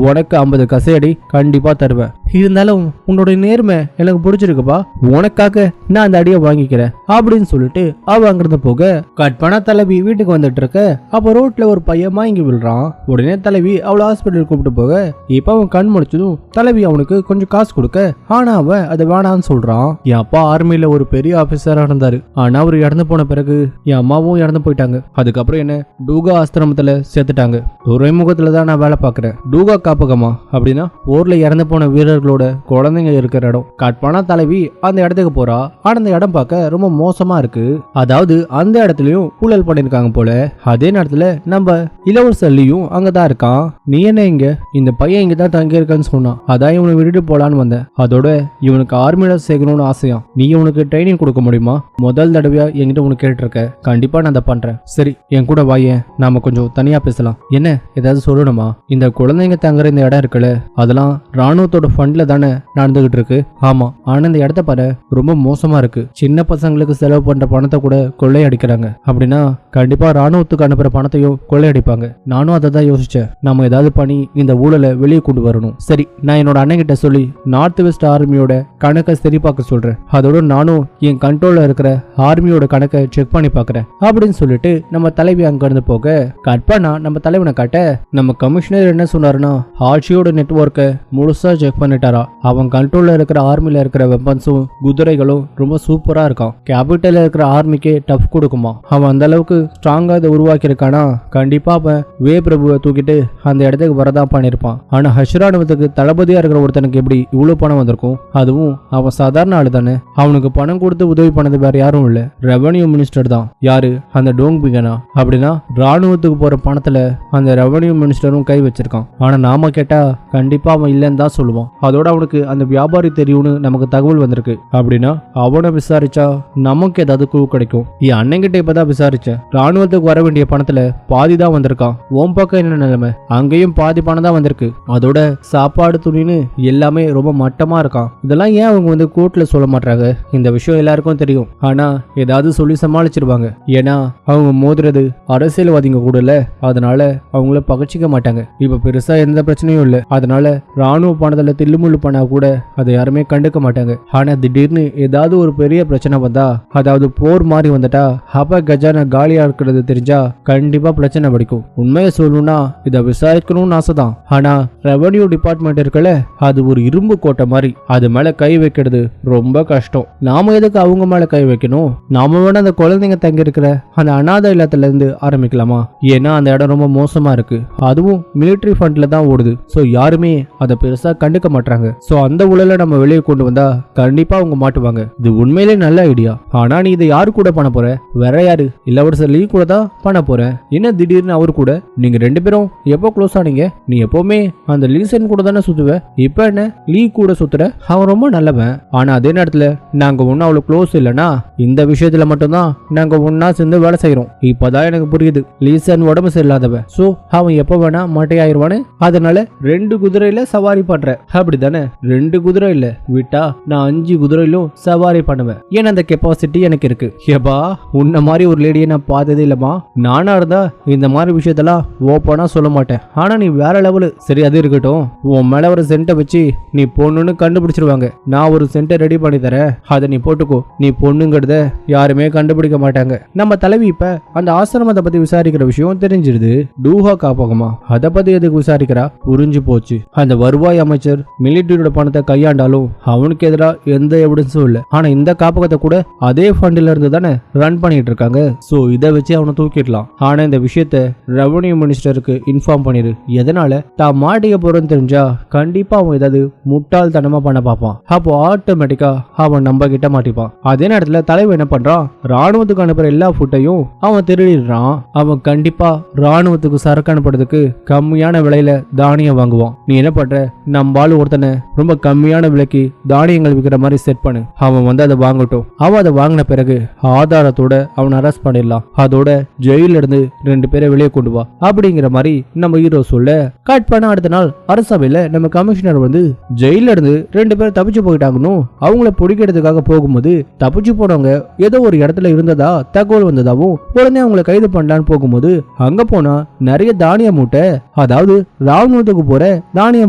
உனக்கு 50 கசையடி கண்டிப்பா தருவேன். இருந்தாலும் உன்னோட நேர்மை எனக்கு பிடிச்சிருக்குப்பா, உனக்காக நான் அந்த அடியை வாங்கிக்கிறேன் அப்படின்னு சொல்லிட்டு அவ அங்கிருந்து போக கட் பண்ண தலைவி வீட்டுக்கு வந்துட்டு இருக்க. அப்ப ரோட்ல ஒரு பையன் வாங்கி விழுறான். உடனே தலைவி அவளை ஹாஸ்பிட்டல் கூப்பிட்டு போக இப்ப அவன் கண் முடிச்சதும் தலைவி அவனுக்கு கொஞ்சம் காசு கொடுக்க, ஆனா அவன் அதை வேணான்னு சொல்றான். என் அப்பா ஆர்மியில ஒரு பெரிய ஆபீசரா இருந்தாரு, ஆனா அவர் இறந்து போன பிறகு என் அம்மாவும் இறந்து போயிட்டாங்க. அதுக்கப்புறம் என்ன டூகா ஆசிரமத்துல சேர்த்துட்டாங்க. துறைமுகத்துல தான் நான் வேலை பார்க்கறேன். டூகா காப்பகமா அப்படின்னா போர்ல இறந்து போன வீரர்களோட குழந்தைங்க இருக்கிற இடம். கட்பானா தலைவி அந்த இடத்துக்கு போறா. ஆனா அந்த இடம் பார்க்க ரொம்ப மோசமா இருக்கு. அதாவது அந்த இடத்துலயும் ஊழல் பண்ணிருக்காங்க போல. அதே நேரத்துல நம்ம இளவரசல்லியும் அங்கதான் இருக்கான். நீ என்ன இங்க? இந்த பையன் இங்கதான் தங்கி இருக்கான்னு சொன்னான். அதான் இவனை விட்டுட்டு போலான்னு வந்தேன். அதோட இவனுக்கு ஆர்மியில சேர்க்கணும்னு ஆசையா. நீ இவனுக்கு ட்ரைனிங் கொடுக்க முடியுமா? முதல் தடவையா என்கிட்ட உனக்கு கேட்டிருக்க. கண்டிப்பா நான் அதை பண்றேன். சரி என் கூட வாயேன், நாம கொஞ்சம் தனியா பேசலாம். என்ன ஏதாவது சொல்லணுமா? இந்த குழந்தைங்க தங்குற இந்த இடம் இருக்குல்ல, அதெல்லாம் ராணுவத்தோட ஃபண்ட்ல தானே நடந்துகிட்டு இருக்கு. ஆமா, ஆனா இந்த இடத்த பாரு, ரொம்ப மோசமா இருக்கு. சின்ன பசங்களுக்கு செலவு பண்ற பணத்தை கூட கொள்ளையடிக்கிறாங்க. அப்படின்னா கண்டிப்பா ராணுவத்துக்கு அனுப்புற பணத்தையும் கொள்ளையடிப்பாங்க. நானும் அதை தான் யோசிச்சேன். நம்ம ஏதாவது பண்ணி இந்த ஊழலை வெளியே கொண்டு வரணும். சரி, நான் என்னோட அண்ணன் கிட்ட சொல்லி நார்த் வெஸ்ட் ஆர்மியோட கணக்கை சரி பார்க்க சொல்றேன். அதோட நானும் என் கண்ட்ரோல்ல இருக்கிற ஆர்மியோட கணக்கை செக் பண்ணி பாக்குறேன் அப்படின்னு சொல்லிட்டு நம்ம தலைவி அங்க இருந்து போக கட்பானா நம்ம தலைவனை காட்ட, நம்ம கமிஷனர் என்ன சொன்னாருன்னா ஆட்சியோட நெட்வொர்க்கை முழுசா செக் பண்ணிட்டாரா. அவன் கண்ட்ரோல்ல இருக்கிற ஆர்மில இருக்கிற வெப்பன்ஸும் குதிரைகளும் ரொம்ப சூப்பரா இருக்கான். கேபிட்டல்ல இருக்கிற ஆர்மிக்கே டஃப் கொடுக்குமா. அவன் அந்த அளவுக்கு ஸ்ட்ராங்கா இதை உருவாக்கி இருக்கானா கண்டிப்பா அவன் வே பிரபுவை தூக்கிட்டு அந்த இடத்துக்கு வரதான் பண்ணிருப்பான். ஆனா ஹஷ்ராணுவத்துக்கு தளபதியா இருக்கிற ஒருத்தனுக்கு எப்படி இவ்வளவு பணம் வந்திருக்கும்? அதுவும் அவன் சாதாரண ஆளு தானே. அவனுக்கு பணம் கொடுத்து உதவி பண்ணது வேற யாரும் இல்ல, ரெவன்யூ மினிஸ்டர் தான். யாரு? அந்த டோங் பிகனா. அப்படின்னா ராணுவத்துக்கு போற பணத்துல அந்த ரெவன்யூ மினிஸ்டரும் கை வச்சிருக்கான். ஆனா நாம கேட்டா கண்டிப்பா அவன் இல்லைன்னு தான் சொல்லுவான். அதோட அவனுக்கு அந்த வியாபாரி தெரியும்னு நமக்கு தகவல் வந்திருக்கு. அப்படின்னா அவனை விசாரிச்சா நமக்கு ஏதாவது குழு கிடைக்கும். என் அண்ணங்கிட்ட இப்பதான் விசாரிச்சேன். ராணுவத்துக்கு வர வேண்டிய பணத்துல பாதி தான் வந்திருக்கான். ஓம் பக்கம் என்ன நிலைமை? அங்கேயும் பாதி பணம் தான் வந்திருக்கு. அதோட சாப்பாடு துணின்னு எல்லாமே ரொம்ப மட்டமா இருக்கான். இதெல்லாம் ஏன் அவங்க வந்து கோர்ட்ல சொல்ல மாட்டாங்க? இந்த விஷயம் எல்லாருக்கும் தெரியும். ஆனா ஏதாவது சொல்லி சமாளிச்சிருவாங்க. ஏன்னா அவங்க மோதுறது அரசியல்வாதிங்க கூட இல்ல, அதனால அவங்கள பகச்சிக்க மாட்டாங்க. இப்ப பெருசா எந்த பிரச்சனையும் இல்ல, அதனால ராணுவ பணத்துல தில்லுமுள்ளு பண்ணா கூட அதை யாருமே கண்டுக்க மாட்டாங்க. ஆனா திடீர்னு ஏதாவது ஒரு பெரிய பிரச்சனை வந்தா, அதாவது போர் மாதிரி வந்துட்டா, அப்ப கஜானா காலியா இருக்கிறது தெரிஞ்சா கண்டிப்பா பிரச்சனை படிக்கும். உண்மையை சொல்லணும்னா இதை விசாரிக்கணும்னு ஆசைதான். ஆனா ரெவன்யூ டிபார்ட்மெண்ட் இருக்குல்ல, அது ஒரு இரும்பு கோட்டை மாதிரி. அது மேல கை வைக்கிறது ரொம்ப கஷ்டம். நாம எதுக்கு அவங்க மேல கை வைக்கணும்? நாம வேணா அந்த குழந்தைங்க தங்கி இருக்கிற அந்த அநாத இல்லத்துல இருந்து ஆரம்பிக்கலாமா? ஏன்னா அந்த இடம் ரொம்ப மோசமா இருக்கு. அதுவும் மிலிட்டரி ஃபண்ட்ல தான் ஓடுது. சோ யாருமே அதை பெருசா கண்டுக்க மாட்டாங்க. சோ அந்த ஊழலை நம்ம வெளியே கொண்டு வந்தா கண்டிப்பா அவங்க மாட்டுவாங்க. இது உண்மையிலே நல்ல ஐடியா. ஆனா நீ இதை யாரு கூட பண்ண போற? வேற யாரு? இளவரசர் லீ கூட தான் பண்ண போற. என்ன திடீர்னு அவரு கூட? நீங்க ரெண்டு பேரும் எப்போ க்ளோஸ் ஆனீங்க? நீ எப்பவுமே அந்த லீசன் கூட தானே சுத்துவ. இப்ப என்ன லீ கூட சுத்துற? அவன் ரொம்ப நல்லவன். ஆனா அதே நேரத்துல நாங்க ஒன்னும் அவ்வளவு க்ளோஸ் இல்லனா, இந்த விஷயத்துல மட்டும்தான் நாங்க ஒன்னா சேர்ந்து வேலை செய்யறோம். இப்பதான் எனக்கு புரியுது. லீசன் உடம்பு சரியில்லாதவன். சோ அவன் எப்ப வேணா மட்டையாயிருவானு. அதனால 2 குதிரையில சவாரி பண்ற. அப்படித்தானே? 2 குதிரை இல்ல, விட்டா நான் 5 குதிரையிலும் சவாரி பண்ணுவேன். ஏன்னா அந்த கெப்பாசிட்டி எனக்கு இருக்கு. ஏபா, உன்ன மாதிரி ஒரு லேடியை நான் பார்த்ததே இல்லமா. நானா இருந்தா இந்த மாதிரி விஷயத்தெல்லாம் ஓப்பனா சொல்ல மாட்டேன். ஆனா நீ வேற லெவலு. சரி, அது இருக்கட்டும். உன் மேல ஒரு சென்ட்டை வச்சு நீ பொண்ணுன்னு கண்டுபிடிச்சிருவாங்க. நான் ஒரு சென்ட்டை ரெடி பண்ணி தரேன், அதை நீ போட்டுக்கோ. நீ பொண்ணுங்கிறத யாருமே கண்டுபிடிக்க மாட்டாங்க. நம்ம தலைவி இப்ப அந்த ஆசிரமத்தை பத்தி விசாரிக்கிற விஷயம் தெரிஞ்சிருது. டூஹா காப்பகமா, அதை பத்தி எதுக்கு விசாரிக்கிறா? புரிஞ்சு போச்சு. அந்த வருவாய் அமைச்சர் மிலிட்டரியோட பணத்தை கையாண்டாலும் அவனுக்கு எதிராக எந்த எவிடன்ஸும் இல்ல. ஆனா இந்த காப்பகத்தை கூட அதே ஃபண்ட்ல இருந்து தானே ரன் பண்ணிட்டு இருக்காங்க. சோ இதை வச்சு அவனை தூக்கிடலாம். ஆனா இந்த விஷயத்த ரெவன்யூ மினிஸ்டருக்கு இன்ஃபார்ம் பண்ணிரு. எதனால தான் மாட்டிக்க போறேன்னு தெரிஞ்சா கண்டிப்பா அவன் ஏதாவது முட்டாள்தனமா பண்ண பார்ப்பான். அப்போ ஆட்டோமேட்டிக்கா அவன் நம்ம கிட்ட மாட்டிப்பான். அதே நேரத்துல தலைவன் என்ன பண்றான்? ராணுவத்துக்கு அனுப்புற எல்லா ஃபுட்டையும் அவன் திருடிடுறான். அவன் கண்டிப்பா ராணுவத்துக்கு சரக்கு அனுப்புறதுக்கு கம்மியான விலையில தானியம் வாங்குவான். நீ என்ன பண்ற? நம்மால ஒருத்தனை ரொம்ப கம்மியான விலைக்கு தானியங்கள் விற்கிற மாதிரி செட் பண்ணு. அவன் வந்து அதை வாங்கட்டும். அவன் அதை வாங்கின பிறகு ஆதாரத்தோட அவனை அரெஸ்ட் பண்ணிடலாம். அதோட ஜெயில இருந்து 2 பேரை வெளியே கொண்டு வா அப்படிங்கிற மாதிரி நம்ம ஹீரோ சொல்ல, கட் பண்ண அடுத்த நாள் அரசவையில நம்ம கமிஷனர் வந்து ஜெயில இருந்து 2 பேர் தப்பிச்சு போயிட்டாங்கன்னு அவங்கள பிடிக்கிறதுக்காக போகும்போது, தப்பிச்சு போனவங்க ஏதோ ஒரு இடத்துல இருந்ததா தகவல் வந்ததாவும் உடனே அவங்களை கைது பண்ணலான்னு போகும்போது அங்க போனா நிறைய தானிய மூட்டை, அதாவது ராணுவத்துக்கு போற தானிய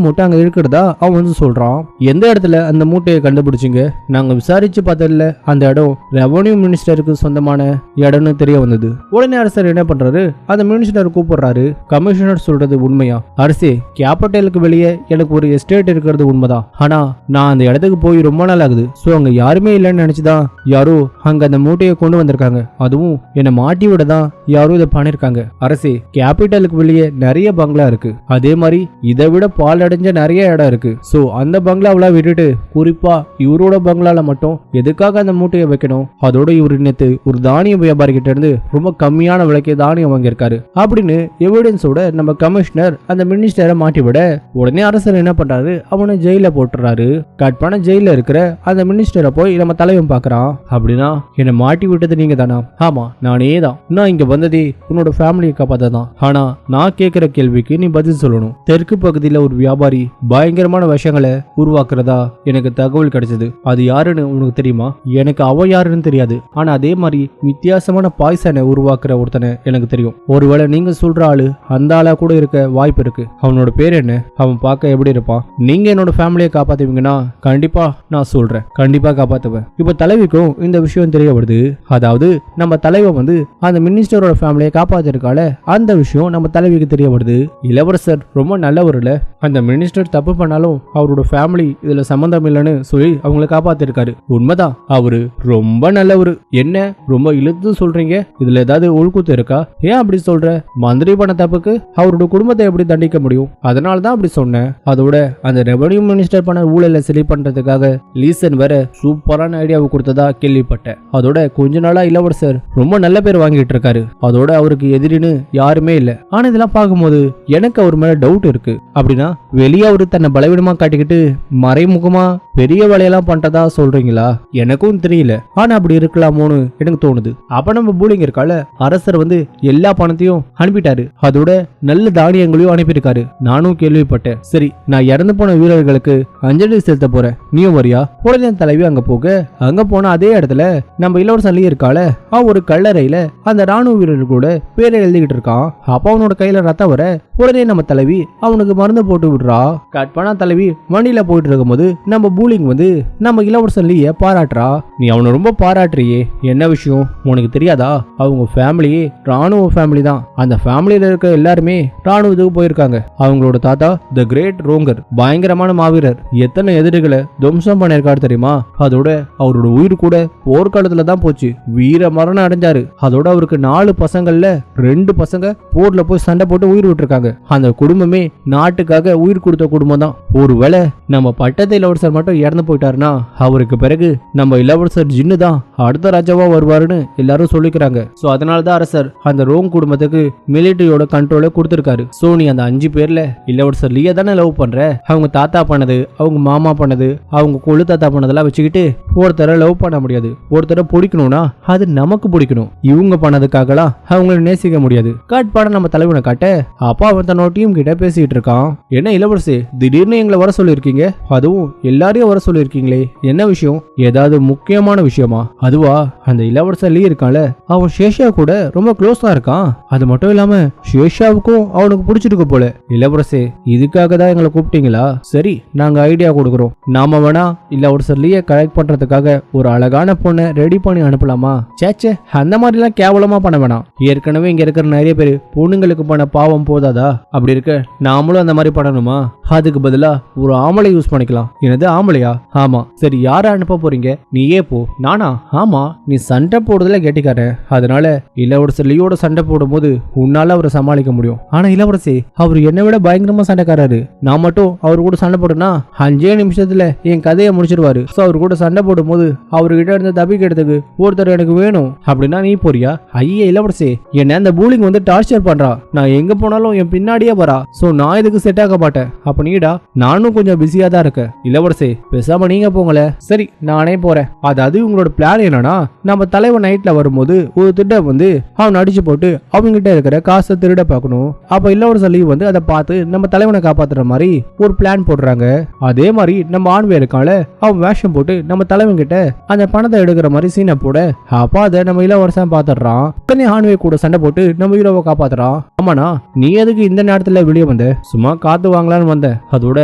மூட்டை அங்க இருக்கிறதா அவன் வந்து சொல்றான். எந்த இடத்துல அந்த மூட்டையை கண்டுபிடிச்சிங்க? நாங்க விசாரிச்சு பார்த்ததுல அந்த இடம் ரெவன்யூ மினிஸ்டருக்கு சொந்தமான இடம்னு தெரிய வந்தது. உடனே அரசர் என்ன பண்றாரு? அந்த மினிஸ்டர் கூப்பிடுறாரு. கமிஷனர் சொல்றது உண்மையா? அரசே, கேபிட்டலுக்கு வெளியே எனக்கு ஒரு எஸ்டேட் இருக்கிறது உண்மைதான். ஆனா நான் அந்த இடத்துக்கு போய் ரொம்ப நாள் ஆகுது. சோ அங்க யாருமே இல்லைன்னு நினைச்சுதான் யாரோ அங்க அந்த மூட்டையை கொண்டு வந்திருக்காங்க. அதுவும் என்னை மாட்டி விட தான் யாரும் இதை பண்ணிருக்காங்க. அரசே, கேபிட்டலுக்கு வெளியே நிறைய பங்களா இருக்கு. அதே மாதிரி இதை விட பால் அடைஞ்ச நிறைய இடம் இருக்கு. சோ அந்த பங்களாவெல்லாம் விட்டுட்டு குறிப்பா இவரோட பங்களால மட்டும் எதுக்காக அந்த மூட்டையை வைக்கணும்? அதோட இவரு நேத்து ஒரு தானிய வியாபாரி கிட்ட இருந்து ரொம்ப கம்மியான விலைக்கு தானியம் வாங்கியிருக்காரு அப்படின்னு எவிடன்ஸோட நம்ம கமிஷனர் அந்த மினிஸ்டரை மாட்டி விட உடனே அரசர் என்ன பண்றாரு, அவனை ஜெயில போட்டுறாரு. கட் பண்ண ஜெயில இருக்கிற அந்த மினிஸ்டரை போய் நம்ம தலைவன் பாக்குறான். அப்படின்னா என்னை மாட்டி விட்டது நீங்க தானா? ஆமா, நானே தான். நான் இங்க வந்ததே உன்னோட ஃபேமிலியை காப்பாத்த தான். ஆனா நான் கேட்கிற கேள்விக்கு நீ பதில் சொல்லணும். தெற்கு பகுதியில ஒரு வியாபாரி பயங்கரமான விஷயங்களை உருவாக்குறதா எனக்கு தகவல் கிடைச்சது. அது யாருன்னு உனக்கு தெரியுமா? எனக்கு அவ யாருன்னு தெரியாது. ஆனா அதே மாதிரி வித்தியாசமான பாய்சனை உருவாக்குற ஒருத்தனை எனக்கு தெரியும். ஒருவேளை நீங்க சொல்ற ஆளு அந்த ஆளா கூட இருக்க வாய்ப்பு இருக்கு. அவனோட பேர் என்ன? அவன் பார்க்க எப்படி இருப்பான்? நீங்க என்னோட ஃபேமிலியை காப்பாத்துவீங்கன்னா கண்டிப்பா நான் சொல்றேன், கண்டிப்பா காப்பாத்துவேன். இப்ப தலைவிக்கும் இந்த விஷயம் தெரிய வருது. அதாவது நம்ம தலைவன் வந்து அந்த மினிஸ்டரோட ஃபேமிலியை காப்பாத்திருக்கால, அந்த விஷயம் நம்ம தலைவிக்கு தெரிய வருது. இளவரசர் ரொம்ப நல்லவர்ல, அந்த மினிஸ்டர் தப்பு பண்ணாலும் அவரோட ஃபேமிலி இதுல சம்பந்தம் இல்லைன்னு சொல்லி அவங்களை காப்பாத்திருக்காரு. உண்மைதான், அவரு ரொம்ப நல்லவரு. என்ன ரொம்ப இழுத்து சொல்றீங்க? இதுல ஏதாவது உள்குத்து இருக்கா? ஏன் அப்படி சொல்ற? மந்திரி பண்ண தப்புக்கு அவரோட குடும்பத்தை எப்படி தண்டிக்க முடியும்? அதனாலதான் அப்படி சொன்னேன். அதோட அந்த ரெவன்யூ மினிஸ்டர் பண்ண ஊழலை சரி பண்றதுக்காக லீசன் வேற சூப்பரான ஐடியாவை கொடுத்ததா கேள்விப்பட்டேன். அதோட கொஞ்ச நாளா இளவரசர் ரொம்ப நல்ல பேர் வாங்கிட்டு இருக்காரு. அதோட அவருக்கு எதிரின்னு யாருமே இல்ல. ஆனா இதெல்லாம் பார்க்கும்போது எனக்கு அவர் மேல டவுட் இருக்கு. அப்படின்னா வெளியே அவரு தன்னை பலவீனமா காட்டிக்கிட்டு மறைமுகமா பெரிய வேலையெல்லாம் பண்றதா சொல்றீங்களா? எனக்கும் தெரியல. ஆனா அப்படி இருக்கலாமோன்னு எனக்கு தோணுது. அப்ப நம்ம பூலிங்க இருக்கால, அரசர் வந்து எல்லா பணத்தையும் அனுப்பிட்டாரு. அதோட நல்ல தானியங்களையும் அனுப்பியிருக்காரு. நானும் கேள்விப்பட்டேன். சரி, நான் இறந்து போன வீரர்களுக்கு அஞ்சலி செலுத்த போறேன், நீயும் வரியா? உடனே தலைவி அங்க போக, அங்க போன அதே இடத்துல நம்ம இளவரசன் இருக்கால, அவன் ஒரு கல்லறையில அந்த ராணுவ வீரர்கள் கூட பேரை எழுதிக்கிட்டு இருக்கான். அப்ப அவனோட கையில ரத்தம் வர உடனே நம்ம தலைவி அவனுக்கு மருந்து போட்டு விடுறா. கட் பண்ணா தலைவி வண்டியில போயிட்டு இருக்கும்போது நம்ம பூலிங் வந்து நம்ம இளவரசன் லீய பாராட்டுறா. நீ அவனை ரொம்ப பாராட்டுறியே, என்ன விஷயம் உனக்கு தெரியாதா? அவங்க ஃபேமிலியே ராணுவ ஃபேமிலி தான். அந்த ஃபேமிலியில இருக்க எல்லாருமே ராணுவத்துக்கு போயிருக்காங்க. அவங்களோட தாத்தா தி கிரேட் ரோங்கர் பயங்கரமான மாவீரர். எத்தனை எதிரிகளை துவம்சம் பண்ணிருக்காரு தெரியுமா? அதோட அவரோட உயிர் கூட போர்க்காலத்துல தான் போச்சு. வீர மரணம் அடைஞ்சாரு. அதோட அவருக்கு 4 பசங்கள்ல 2 பசங்க போர்ல போய் சண்டை போட்டு உயிர் விட்டுருக்காங்க. அந்த குடும்பமே நாட்டுக்காக உயிர் கொடுத்த குடும்பம் தான். ஒருவேளை நம்ம பட்டத்து இளவரசர் மட்டும் இறந்து போயிட்டாருன்னா அவருக்கு பிறகு நம்ம இளவரசர் ஜின்னு தான் அடுத்த ராஜாவா வருவாருன்னு எல்லாரும் சொல்லிக்கிறாங்க. சோ அதனாலதான் அரசர் அந்த ரோங் குடும்பத்துக்கு மிலிட்டரியோட கண்ட்ரோலை கொடுத்திருக்காரு. சோ நீ அந்த 5 பேர்ல இளவரசர் லீய தானே லவ் பண்ற? அவங்க தாத்தா பண்ணது, அவங்க மாமா பண்ணது, அவங்க கொள்ளு தாத்தா பண்ணதெல்லாம் வச்சுக்கிட்டு ஒருத்தரை லவ் பண்ண முடியாது. ஒருத்தரை பிடிக்கணும்னா அது நமக்கு பிடிக்கணும். இவங்க பண்ணதுக்காகலாம் அவங்களை நேசிக்க முடியாது. காட் பாடம் நம்ம தலைவனை காட்ட அப்பா அவன் தன்னோட டீம் கிட்ட பேசிட்டு இருக்கான். என்ன இளவரசி, திடீர்னு எங்களை வர சொல்லிருக்கீங்க, அதுவும் எல்லாரையும் வர சொல்லிருக்கீங்களே, என்ன விஷயம்? ஏதாவது முக்கியமான விஷயமா? அதுவா, அந்த இளவரசர் லீ இருக்கான்ல, அவன் ஷேஷா கூட ரொம்ப க்ளோஸா இருக்கான். அது மட்டும் இல்லாம ஷேஷாவுக்கும் அவனுக்கு பிடிச்சிருக்கு போல. இளவரசி, இதுக்காக தான் எங்களை கூப்பிட்டீங்களா? சரி, நாங்க ஐடியா கொடுக்குறோம். நாம வேணா இளவரசர் லீய கலெக்ட் பண்றதுக்காக ஒரு அழகான பொண்ணை ரெடி பண்ணி அனுப்பலாமா? சேச்சே, அந்த மாதிரி எல்லாம் கேவலமா பண்ண வேணாம். ஏற்கனவே இங்க இருக்கிற நிறைய பேர் பொண்ணுங்களுக்கு பண்ண பாவம் போதாதா? அப்படி இருக்க நாமளும் அந்த மாதிரி பண்ணணுமா? அதுக்கு பதிலா ஒரு ஆமலை யூஸ் பண்ணிக்கலாம். என்னது ஆமலையா? ஆமா. சரி, யார அனுப்ப போறீங்க? நீயே போ. நானா? ஆமா, நீ சண்டை போடுறதுல கேட்டிக்கார. அதனால இளவரசர் லீயோட சண்டை போடும் போது உன்னால அவரை சமாளிக்க முடியும். ஆனா இளவரசி, அவர் என்னை விட பயங்கரமா சண்டைக்காரரு. நான் மட்டும் அவர் கூட சண்டை போடுனா 5 நிமிஷத்துல என் கதையை முடிச்சிருவாரு. சோ அவர் கூட சண்டை போடும் போது அவர்கிட்ட இருந்து தப்பிக்கிறதுக்கு ஒருத்தர் எனக்கு வேணும். அப்படின்னா நீ போறியா? ஐயே இளவரசி, என்ன அந்த பூலிங் வந்து டார்ச்சர் பண்றா. நான் எங்க போனாலும் என் பின்னாடியே வரா. சோ நான் இதுக்கு செட் ஆக மாட்டேன். அப்ப நீடா, நானும் கொஞ்சம் பிஸியா தான் இருக்கேன். இளவரசி, பேசாம நீங்க போங்களே. சரி, நானே போறேன். அதாவது உங்களோட பிளான் என்னன்னா, நம்ம தலைவன் நைட்ல வரும்போது ஒரு திட்டம் வந்து அவன் அடிச்சு போட்டு அவங்க கிட்ட இருக்கிற காசை திருட பார்க்கணும். அப்ப இளவரசர் லீ வந்து அதை பார்த்து நம்ம தலைவனை காப்பாத்துற மாதிரி ஒரு பிளான் போடுறாங்க. அதே மாதிரி நம்ம ஆண்வே இருக்கால, அவன் வேஷம் போட்டு நம்ம தலைவன் கிட்ட அந்த பணத்தை எடுக்கிற மாதிரி சீனை போட, அப்ப அதை நம்ம இளவரசன் பாத்துறான். உடனே ஆண்வே கூட சண்டை போட்டு நம்ம ஹீரோவை காப்பாத்துறான். ஆமாண்ணா, நீ எதுக்கு எதுக்கு இந்த நேரத்துல வெளியே வந்த? சும்மா காத்து வாங்கலான்னு வந்தேன். அதோட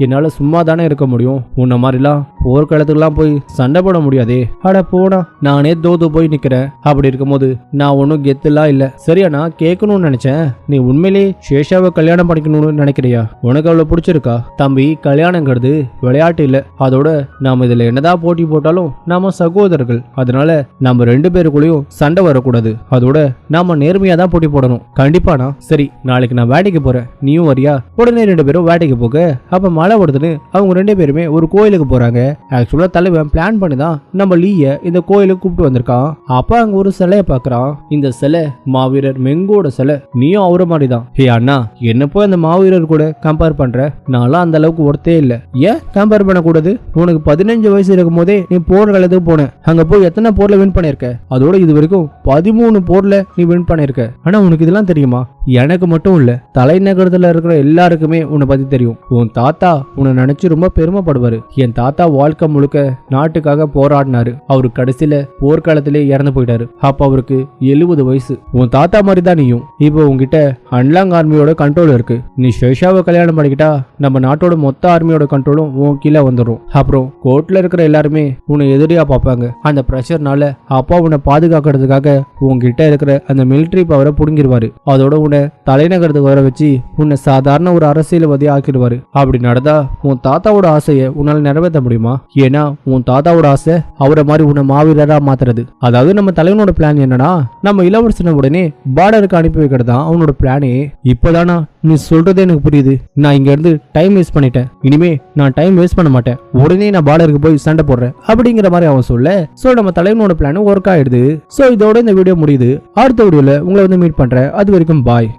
என்னால சும்மா தானே இருக்க முடியும். உன்ன மாதிரிலாம் போர்க்களத்துக்குலாம் போய் சண்டை போட முடியாதே. அட போனா, நானே தோத்து போய் நிக்கிறேன். அப்படி இருக்கும்போது நான் ஒன்னும் கெத்துலாம் இல்ல. சரியா, நான் கேட்கணும்னு நினைச்சேன், நீ உண்மையிலே சேஷாவை கல்யாணம் பண்ணிக்கணும்னு நினைக்கிறியா? உனக்கு அவ்வளவு பிடிச்சிருக்கா? தம்பி, கல்யாணங்கிறது விளையாட்டு இல்ல. அதோட நாம இதுல என்னதான் போட்டி போட்டாலும் நாம சகோதரர்கள். அதனால நம்ம 2 பேருக்குள்ளயும் சண்டை வரக்கூடாது. அதோட நாம நேர்மையா தான் போட்டி போடணும். கண்டிப்பானா? சரி, நாளைக்கு நான் வேட்டைக்கு போறேன், நீயும் வரியா? உடனே 2 பேரும் வேட்டைக்கு போக அப்ப மழை வருதுன்னு அவங்க 2 பேருமே ஒரு கோயிலுக்கு போறாங்க. ஆக்சுவலா தலைவன் பிளான் பண்ணிதான் நம்ம லீய இந்த கோயிலுக்கு கூப்பிட்டு வந்திருக்கான். அப்ப அங்க ஒரு சிலைய பாக்குறான். இந்த சிலை மாவீரர் மெங்கோட சிலை. நீயும் அவர மாதிரி தான். ஹே அண்ணா, என்ன போய் அந்த மாவீரர் கூட கம்பேர் பண்ற? நான்லாம் அந்த அளவுக்கு ஒருத்தே இல்ல. ஏன் கம்பேர் பண்ணக்கூடாது? உனக்கு 15 வயசு இருக்கும் போதே நீ போர்க்களத்துக்கு போன. அங்க போய் எத்தனை போர்ல வின் பண்ணிருக்க? அதோட இது வரைக்கும் 13 போர்ல நீ வின் பண்ணிருக்க. ஆனா உனக்கு இதெல்லாம் தெரியுமா? எனக்கு மட்டும் இல்ல, தலைநகரத்துல இருக்கிற எல்லாருக்குமே உன்னை பத்தி தெரியும். உன் தாத்தா உன்னை நினைச்சு ரொம்ப பெருமைப்படுவாரு. என் தாத்தா வாழ்க்கை முழுக்க நாட்டுக்காக போராடினாரு. அவரு கடைசியில போர்க்காலத்திலே இறந்து போயிட்டாரு. அப்ப அவருக்கு 70 வயசு. உன் தாத்தா மாதிரி தான் நீயும். இப்போ உன்கிட்ட அன்லாங் ஆர்மியோட கண்ட்ரோல் இருக்கு. நீ ஷேஷாவை கல்யாணம் பண்ணிக்கிட்டா நம்ம நாட்டோட மொத்த ஆர்மியோட கண்ட்ரோலும் உன் கீழே வந்துடும். அப்புறம் கோர்ட்ல இருக்கிற எல்லாருமே உன்னை எதிரியா பார்ப்பாங்க. அந்த பிரஷர்னால அப்பா உன்னை பாதுகாக்கிறதுக்காக உன்கிட்ட இருக்கிற அந்த மிலிட்டரி பவரை புடுங்கிடுவாரு. அதோட உன்னை தலைநகரத்துக்கு வர வச்சு உன்னை சாதாரண ஒரு அரசியல்வாதி ஆக்கிடுவாரு. அப்படி நடந்தா உன் தாத்தாவோட ஆசையை உன்னால நிறைவேற்ற முடியுமா? ஏன்னா உன் தாத்தாவோட ஆசை அவரை மாதிரி உன்னை மாவீரரா மாத்துறது. அதாவது நம்ம தலைவனோட பிளான் என்னன்னா, நம்ம இளவரசனை உடனே பார்டருக்கு அனுப்பி வைக்கிறது தான் அவனோட பிளானே. இப்பதானா நீ சொல்றதே எனக்கு புரியுது. நான் இங்க இருந்து டைம் வேஸ்ட் பண்ணிட்டேன். இனிமே நான் டைம் வேஸ்ட் பண்ண மாட்டேன். உடனே நான் பார்டருக்கு போய் சண்டை போடுறேன் அப்படிங்கிற மாதிரி அவன் சொல்ல, சோ நம்ம தலைவனோட பிளான் ஒர்க் ஆயிடுது. சோ இதோட இந்த வீடியோ முடியுது. அடுத்த வீடியோல உங்களை வந்து மீட் பண்றேன். அது வரைக்கும் பாய்.